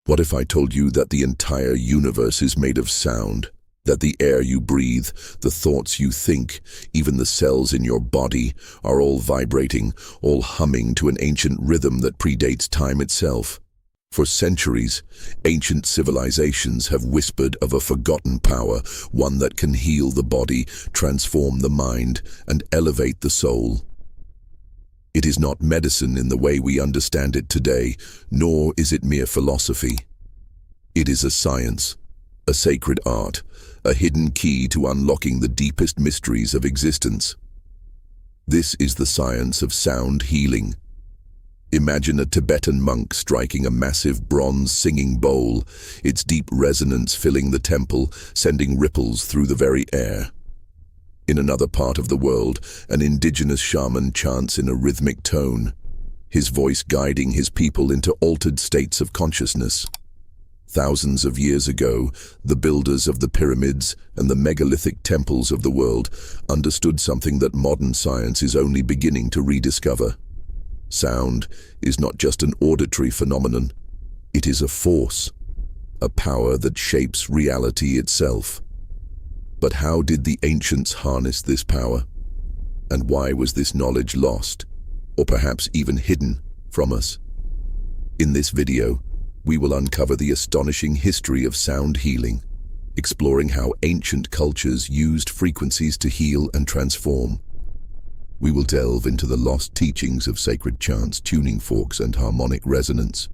What if I told you that the entire universe is made of sound? That the air you breathe, the thoughts you think, even the cells in your body are all vibrating, all humming to an ancient rhythm that predates time itself. For centuries, ancient civilizations have whispered of a forgotten power, one that can heal the body, transform the mind, and elevate the soul. It is not medicine in the way we understand it today, nor is it mere philosophy. It is a science, a sacred art, a hidden key to unlocking the deepest mysteries of existence. This is the science of sound healing. Imagine a Tibetan monk striking a massive bronze singing bowl, its deep resonance filling the temple, sending ripples through the very air. In another part of the world, an indigenous shaman chants in a rhythmic tone, his voice guiding his people into altered states of consciousness. Thousands of years ago, the builders of the pyramids and the megalithic temples of the world understood something that modern science is only beginning to rediscover. Sound is not just an auditory phenomenon, it is a force, a power that shapes reality itself. But how did the ancients harness this power? And why was this knowledge lost, or perhaps even hidden from us? In this video, we will uncover the astonishing history of sound healing, exploring how ancient cultures used frequencies to heal and transform. We will delve into the lost teachings of sacred chants, tuning forks, and harmonic resonance.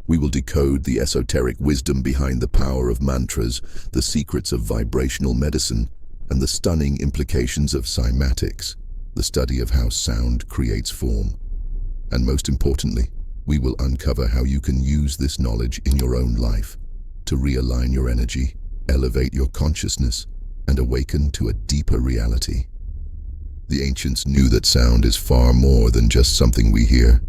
We will decode the esoteric wisdom behind the power of mantras, the secrets of vibrational medicine, and the stunning implications of cymatics, the study of how sound creates form. And most importantly, we will uncover how you can use this knowledge in your own life to realign your energy, elevate your consciousness, and awaken to a deeper reality. The ancients knew that sound is far more than just something we hear.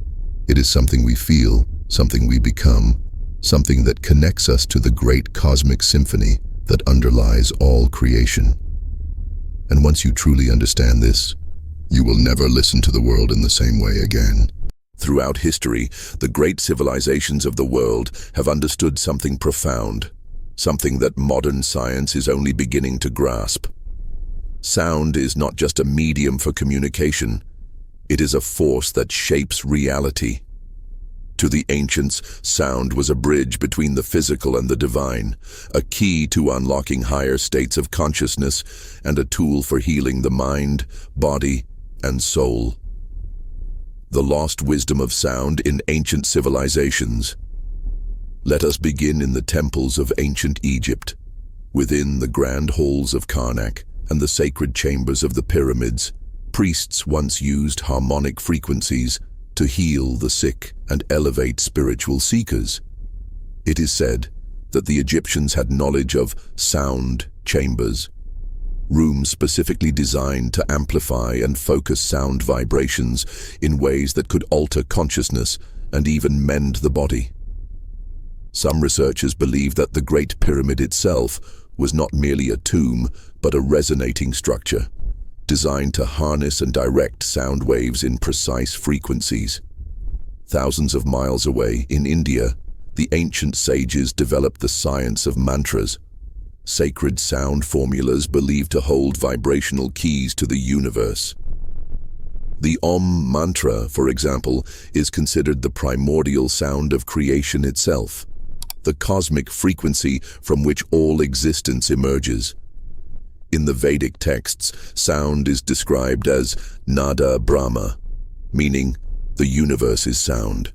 It is something we feel, something we become, something that connects us to the great cosmic symphony that underlies all creation. And once you truly understand this, you will never listen to the world in the same way again. Throughout history, the great civilizations of the world have understood something profound, something that modern science is only beginning to grasp. Sound is not just a medium for communication, it is a force that shapes reality. To the ancients, sound was a bridge between the physical and the divine, a key to unlocking higher states of consciousness, and a tool for healing the mind, body, and soul. The lost wisdom of sound in ancient civilizations. Let us begin in the temples of ancient Egypt, within the grand halls of Karnak and the sacred chambers of the pyramids. Priests once used harmonic frequencies to heal the sick and elevate spiritual seekers. It is said that the Egyptians had knowledge of sound chambers, rooms specifically designed to amplify and focus sound vibrations in ways that could alter consciousness and even mend the body. Some researchers believe that the Great Pyramid itself was not merely a tomb, but a resonating structure, designed to harness and direct sound waves in precise frequencies. Thousands of miles away, in India, the ancient sages developed the science of mantras, sacred sound formulas believed to hold vibrational keys to the universe. The Om mantra, for example, is considered the primordial sound of creation itself, the cosmic frequency from which all existence emerges. In the Vedic texts, sound is described as Nada Brahma, meaning the universe is sound.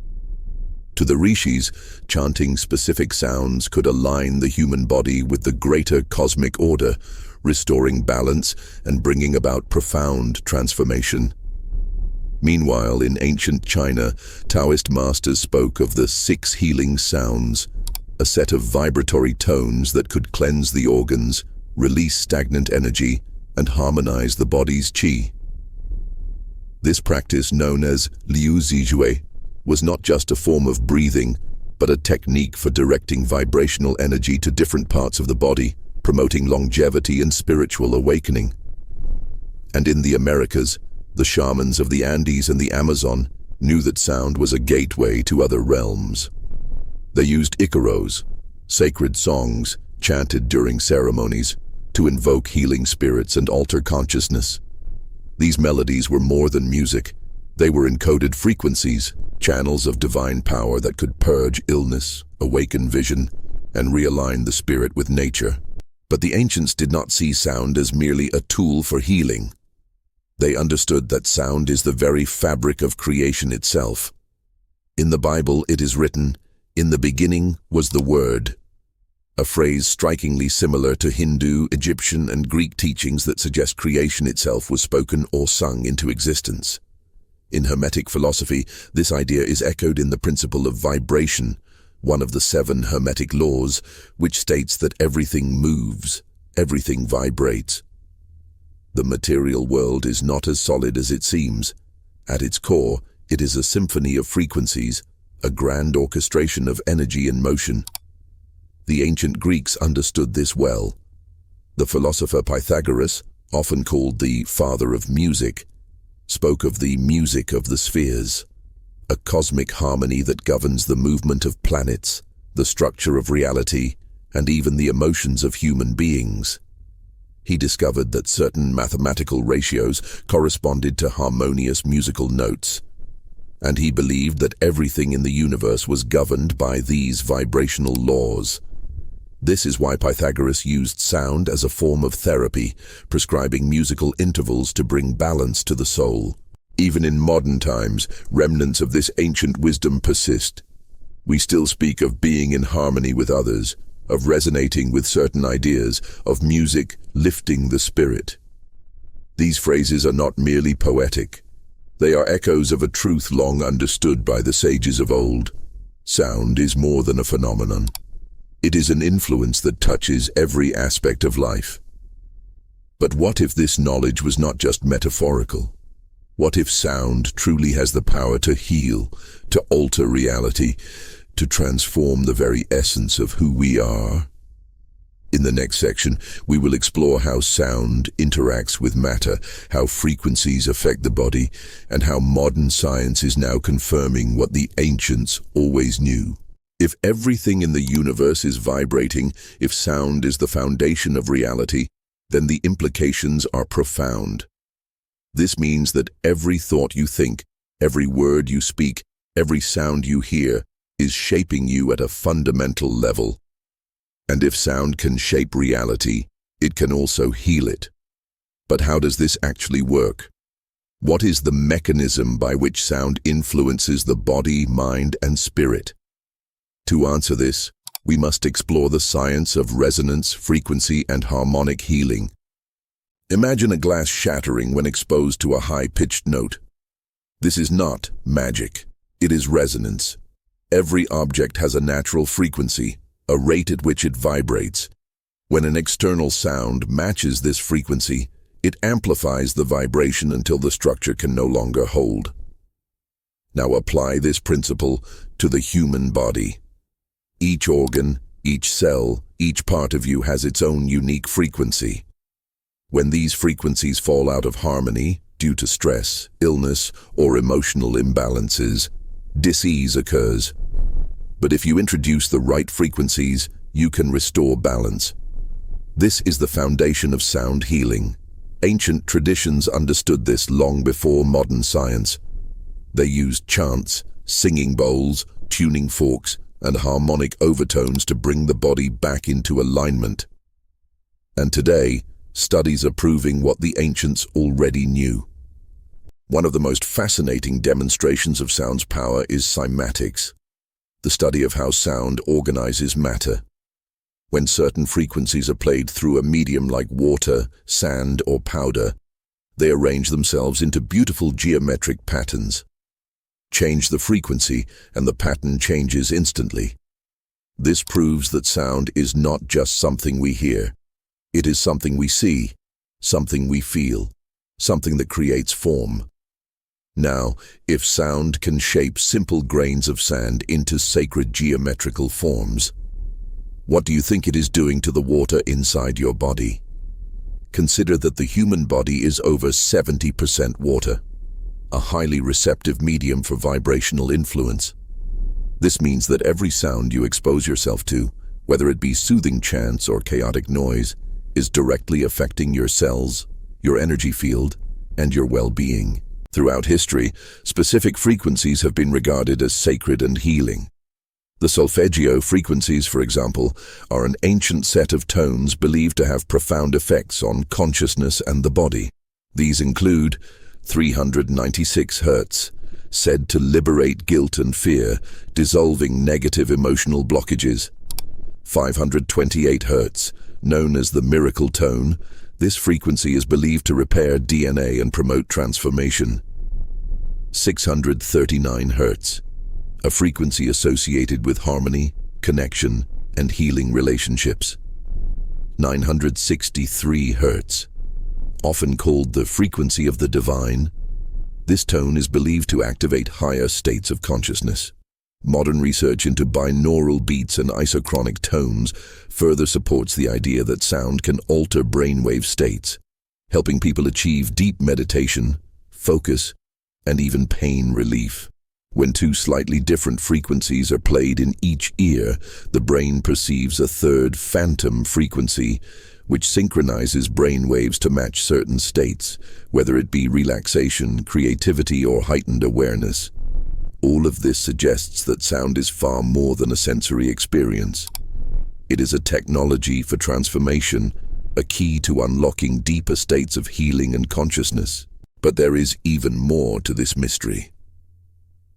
To the rishis, chanting specific sounds could align the human body with the greater cosmic order, restoring balance and bringing about profound transformation. Meanwhile, in ancient China, Taoist masters spoke of the 6 healing sounds, a set of vibratory tones that could cleanse the organs, release stagnant energy, and harmonize the body's qi. This practice, known as Liu Zijue, was not just a form of breathing, but a technique for directing vibrational energy to different parts of the body, promoting longevity and spiritual awakening. And in the Americas, the shamans of the Andes and the Amazon knew that sound was a gateway to other realms. They used ikaros, sacred songs chanted during ceremonies, to invoke healing spirits and alter consciousness. These melodies were more than music. They were encoded frequencies, channels of divine power that could purge illness, awaken vision, and realign the spirit with nature. But the ancients did not see sound as merely a tool for healing. They understood that sound is the very fabric of creation itself. In the Bible it is written, "In the beginning was the Word," a phrase strikingly similar to Hindu, Egyptian, and Greek teachings that suggest creation itself was spoken or sung into existence. In Hermetic philosophy, this idea is echoed in the principle of vibration, one of the 7 Hermetic laws, which states that everything moves, everything vibrates. The material world is not as solid as it seems. At its core, it is a symphony of frequencies, a grand orchestration of energy and motion. The ancient Greeks understood this well. The philosopher Pythagoras, often called the father of music, spoke of the music of the spheres, a cosmic harmony that governs the movement of planets, the structure of reality, and even the emotions of human beings. He discovered that certain mathematical ratios corresponded to harmonious musical notes, and he believed that everything in the universe was governed by these vibrational laws. This is why Pythagoras used sound as a form of therapy, prescribing musical intervals to bring balance to the soul. Even in modern times, remnants of this ancient wisdom persist. We still speak of being in harmony with others, of resonating with certain ideas, of music lifting the spirit. These phrases are not merely poetic. They are echoes of a truth long understood by the sages of old. Sound is more than a phenomenon. It is an influence that touches every aspect of life. But what if this knowledge was not just metaphorical? What if sound truly has the power to heal, to alter reality, to transform the very essence of who we are? In the next section, we will explore how sound interacts with matter, how frequencies affect the body, and how modern science is now confirming what the ancients always knew. If everything in the universe is vibrating, if sound is the foundation of reality, then the implications are profound. This means that every thought you think, every word you speak, every sound you hear is shaping you at a fundamental level. And if sound can shape reality, it can also heal it. But how does this actually work? What is the mechanism by which sound influences the body, mind, and spirit? To answer this, we must explore the science of resonance, frequency, and harmonic healing. Imagine a glass shattering when exposed to a high-pitched note. This is not magic. It is resonance. Every object has a natural frequency, a rate at which it vibrates. When an external sound matches this frequency, it amplifies the vibration until the structure can no longer hold. Now apply this principle to the human body. Each organ, each cell, each part of you has its own unique frequency. When these frequencies fall out of harmony, due to stress, illness, or emotional imbalances, disease occurs. But if you introduce the right frequencies, you can restore balance. This is the foundation of sound healing. Ancient traditions understood this long before modern science. They used chants, singing bowls, tuning forks, and harmonic overtones to bring the body back into alignment. And today, studies are proving what the ancients already knew. One of the most fascinating demonstrations of sound's power is cymatics, the study of how sound organizes matter. When certain frequencies are played through a medium like water, sand, or powder, they arrange themselves into beautiful geometric patterns. Change the frequency, and the pattern changes instantly. This proves that sound is not just something we hear. It is something we see, something we feel, something that creates form. Now, if sound can shape simple grains of sand into sacred geometrical forms, what do you think it is doing to the water inside your body? Consider that the human body is over 70% water, a highly receptive medium for vibrational influence. This means that every sound you expose yourself to, whether it be soothing chants or chaotic noise, is directly affecting your cells, your energy field, and your well-being. Throughout history, specific frequencies have been regarded as sacred and healing. The solfeggio frequencies, for example, are an ancient set of tones believed to have profound effects on consciousness and the body. These include 396 Hz, said to liberate guilt and fear, dissolving negative emotional blockages. 528 Hz, known as the miracle tone, this frequency is believed to repair DNA and promote transformation. 639 Hz, a frequency associated with harmony, connection, and healing relationships. 963 Hz, often called the frequency of the divine, this tone is believed to activate higher states of consciousness. Modern research into binaural beats and isochronic tones further supports the idea that sound can alter brainwave states, helping people achieve deep meditation, focus, and even pain relief. When two slightly different frequencies are played in each ear, the brain perceives a third phantom frequency, which synchronizes brain waves to match certain states, whether it be relaxation, creativity, or heightened awareness. All of this suggests that sound is far more than a sensory experience. It is a technology for transformation, a key to unlocking deeper states of healing and consciousness. But there is even more to this mystery.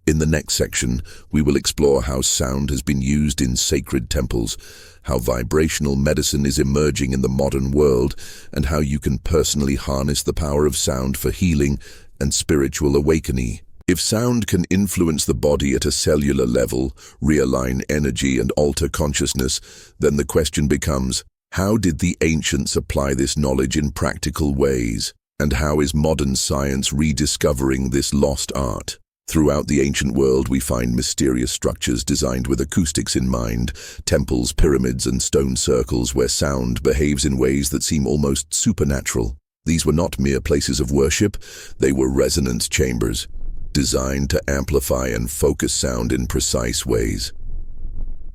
In the next section, we will explore how sound has been used in sacred temples, how vibrational medicine is emerging in the modern world, and how you can personally harness the power of sound for healing and spiritual awakening. If sound can influence the body at a cellular level, realign energy, and alter consciousness, then the question becomes, how did the ancients apply this knowledge in practical ways? And how is modern science rediscovering this lost art? Throughout the ancient world, we find mysterious structures designed with acoustics in mind, temples, pyramids, and stone circles where sound behaves in ways that seem almost supernatural. These were not mere places of worship, they were resonance chambers, designed to amplify and focus sound in precise ways.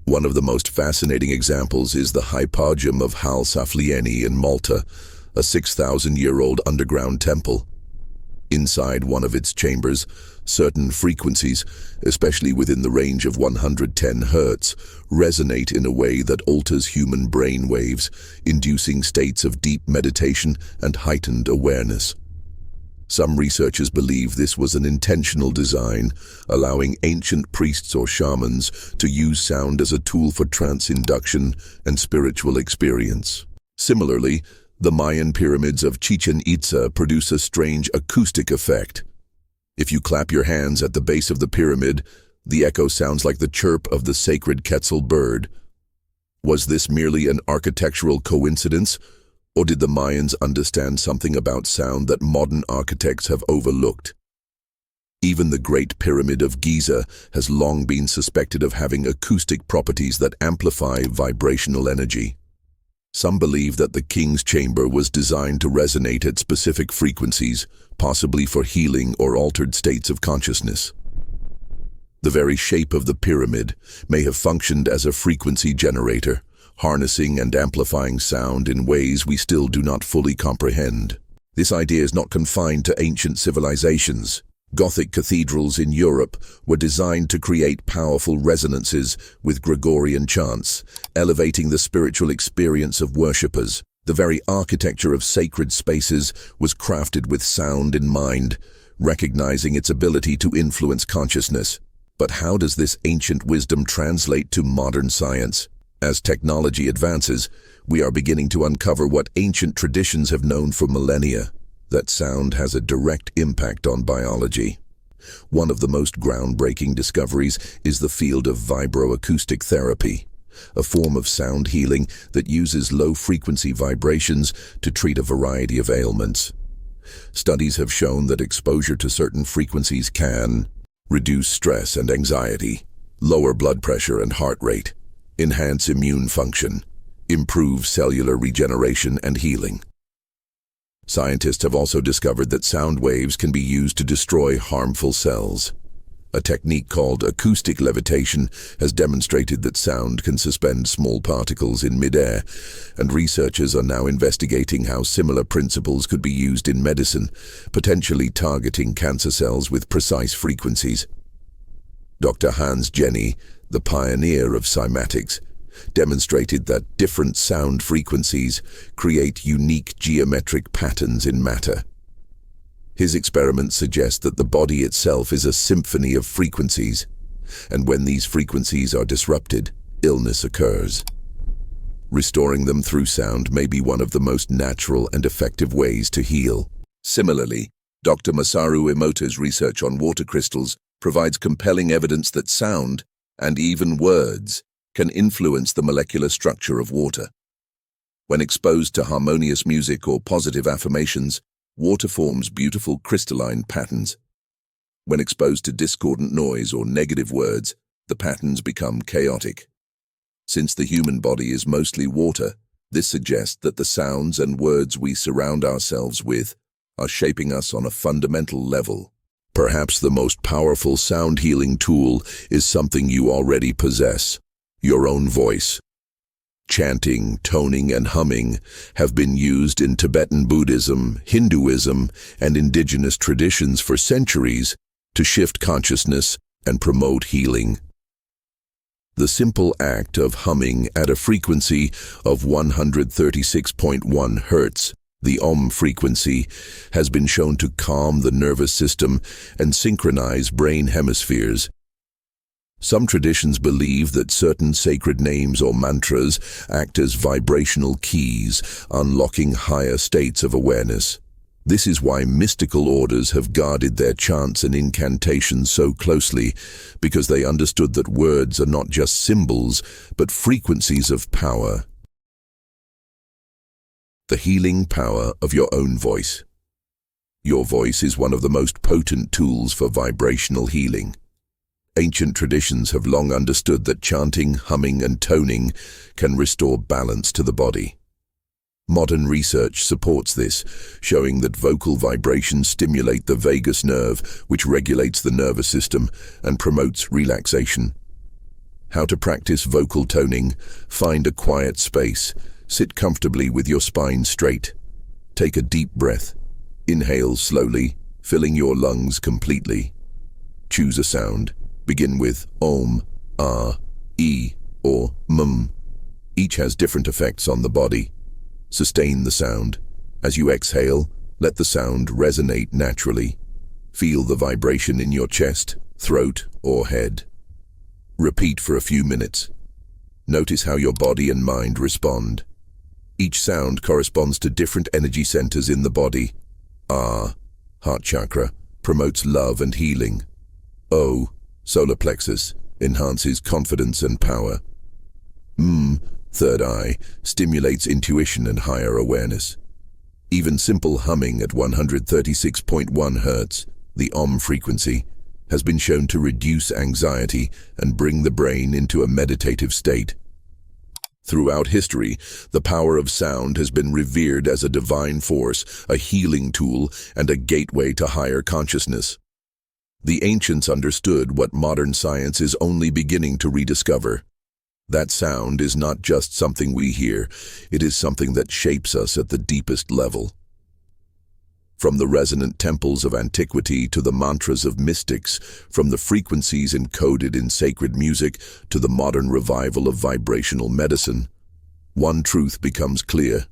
One of the most fascinating examples is the Hypogeum of Hal Saflieni in Malta, a 6,000-year-old underground temple. Inside one of its chambers, certain frequencies, especially within the range of 110 Hz, resonate in a way that alters human brain waves, inducing states of deep meditation and heightened awareness. Some researchers believe this was an intentional design, allowing ancient priests or shamans to use sound as a tool for trance induction and spiritual experience. Similarly, the Mayan pyramids of Chichen Itza produce a strange acoustic effect. If you clap your hands at the base of the pyramid, the echo sounds like the chirp of the sacred Quetzal bird. Was this merely an architectural coincidence, or did the Mayans understand something about sound that modern architects have overlooked? Even the Great Pyramid of Giza has long been suspected of having acoustic properties that amplify vibrational energy. Some believe that the king's chamber was designed to resonate at specific frequencies, possibly for healing or altered states of consciousness. The very shape of the pyramid may have functioned as a frequency generator, harnessing and amplifying sound in ways we still do not fully comprehend. This idea is not confined to ancient civilizations. Gothic cathedrals in Europe were designed to create powerful resonances with Gregorian chants, elevating the spiritual experience of worshippers. The very architecture of sacred spaces was crafted with sound in mind, recognizing its ability to influence consciousness. But how does this ancient wisdom translate to modern science? As technology advances, we are beginning to uncover what ancient traditions have known for millennia: that sound has a direct impact on biology. One of the most groundbreaking discoveries is the field of vibroacoustic therapy, a form of sound healing that uses low-frequency vibrations to treat a variety of ailments. Studies have shown that exposure to certain frequencies can reduce stress and anxiety, lower blood pressure and heart rate, enhance immune function, improve cellular regeneration and healing. Scientists have also discovered that sound waves can be used to destroy harmful cells, A technique called acoustic levitation has demonstrated that sound can suspend small particles in midair, and researchers are now investigating how similar principles could be used in medicine, potentially targeting cancer cells with precise frequencies. Dr. Hans Jenny, the pioneer of cymatics, demonstrated that different sound frequencies create unique geometric patterns in matter. His experiments suggest that the body itself is a symphony of frequencies, and when these frequencies are disrupted, illness occurs. Restoring them through sound may be one of the most natural and effective ways to heal. Similarly, Dr. Masaru Emoto's research on water crystals provides compelling evidence that sound, and even words, can influence the molecular structure of water. When exposed to harmonious music or positive affirmations, water forms beautiful crystalline patterns. When exposed to discordant noise or negative words, the patterns become chaotic. Since the human body is mostly water, this suggests that the sounds and words we surround ourselves with are shaping us on a fundamental level. Perhaps the most powerful sound healing tool is something you already possess: your own voice. Chanting, toning, and humming have been used in Tibetan Buddhism, Hinduism, and indigenous traditions for centuries to shift consciousness and promote healing. The simple act of humming at a frequency of 136.1 Hz, the Om frequency, has been shown to calm the nervous system and synchronize brain hemispheres. Some traditions believe that certain sacred names or mantras act as vibrational keys, unlocking higher states of awareness. This is why mystical orders have guarded their chants and incantations so closely, because they understood that words are not just symbols, but frequencies of power. The healing power of your own voice. Your voice is one of the most potent tools for vibrational healing. Ancient traditions have long understood that chanting, humming, and toning can restore balance to the body. Modern research supports this, showing that vocal vibrations stimulate the vagus nerve, which regulates the nervous system and promotes relaxation. How to practice vocal toning? Find a quiet space. Sit comfortably with your spine straight. Take a deep breath. Inhale slowly, filling your lungs completely. Choose a sound. Begin with Om, Ah, E, or Mum. Each has different effects on the body. Sustain the sound. As you exhale, let the sound resonate naturally. Feel the vibration in your chest, throat, or head. Repeat for a few minutes. Notice how your body and mind respond. Each sound corresponds to different energy centers in the body. Ah, heart chakra, promotes love and healing. O, solar plexus, enhances confidence and power. Third eye, stimulates intuition and higher awareness. Even simple humming at 136.1 Hz, the Om frequency, has been shown to reduce anxiety and bring the brain into a meditative state. Throughout history, the power of sound has been revered as a divine force, a healing tool, and a gateway to higher consciousness. The ancients understood what modern science is only beginning to rediscover. That sound is not just something we hear, it is something that shapes us at the deepest level. From the resonant temples of antiquity to the mantras of mystics, from the frequencies encoded in sacred music to the modern revival of vibrational medicine, one truth becomes clear.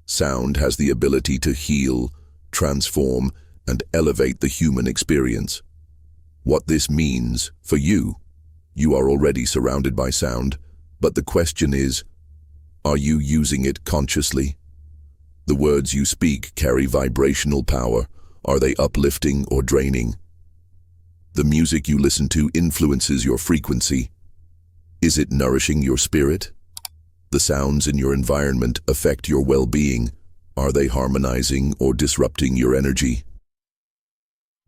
Sound has the ability to heal, transform, and elevate the human experience. What this means for you are already surrounded by sound, but the question is, are you using it consciously? The words you speak carry vibrational power. Are they uplifting or draining? The music you listen to influences your frequency. Is it nourishing your spirit? The sounds in your environment affect your well-being. Are they harmonizing or disrupting your energy?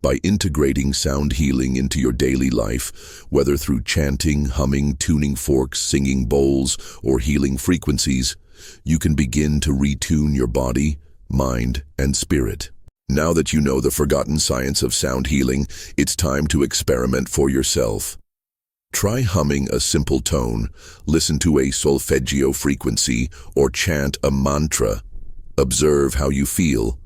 By integrating sound healing into your daily life, whether through chanting, humming, tuning forks, singing bowls, or healing frequencies, you can begin to retune your body, mind, and spirit. Now that you know the forgotten science of sound healing, it's time to experiment for yourself. Try humming a simple tone, listen to a solfeggio frequency, or chant a mantra. Observe how you feel.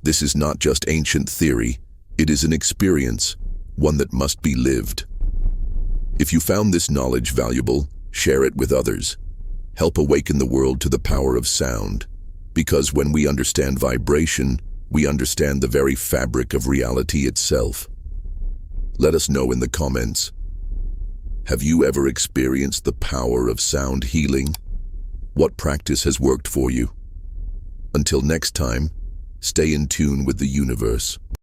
This is not just ancient theory, it is an experience, one that must be lived. If you found this knowledge valuable, share it with others. Help awaken the world to the power of sound. Because when we understand vibration, we understand the very fabric of reality itself. Let us know in the comments. Have you ever experienced the power of sound healing? What practice has worked for you? Until next time, stay in tune with the universe.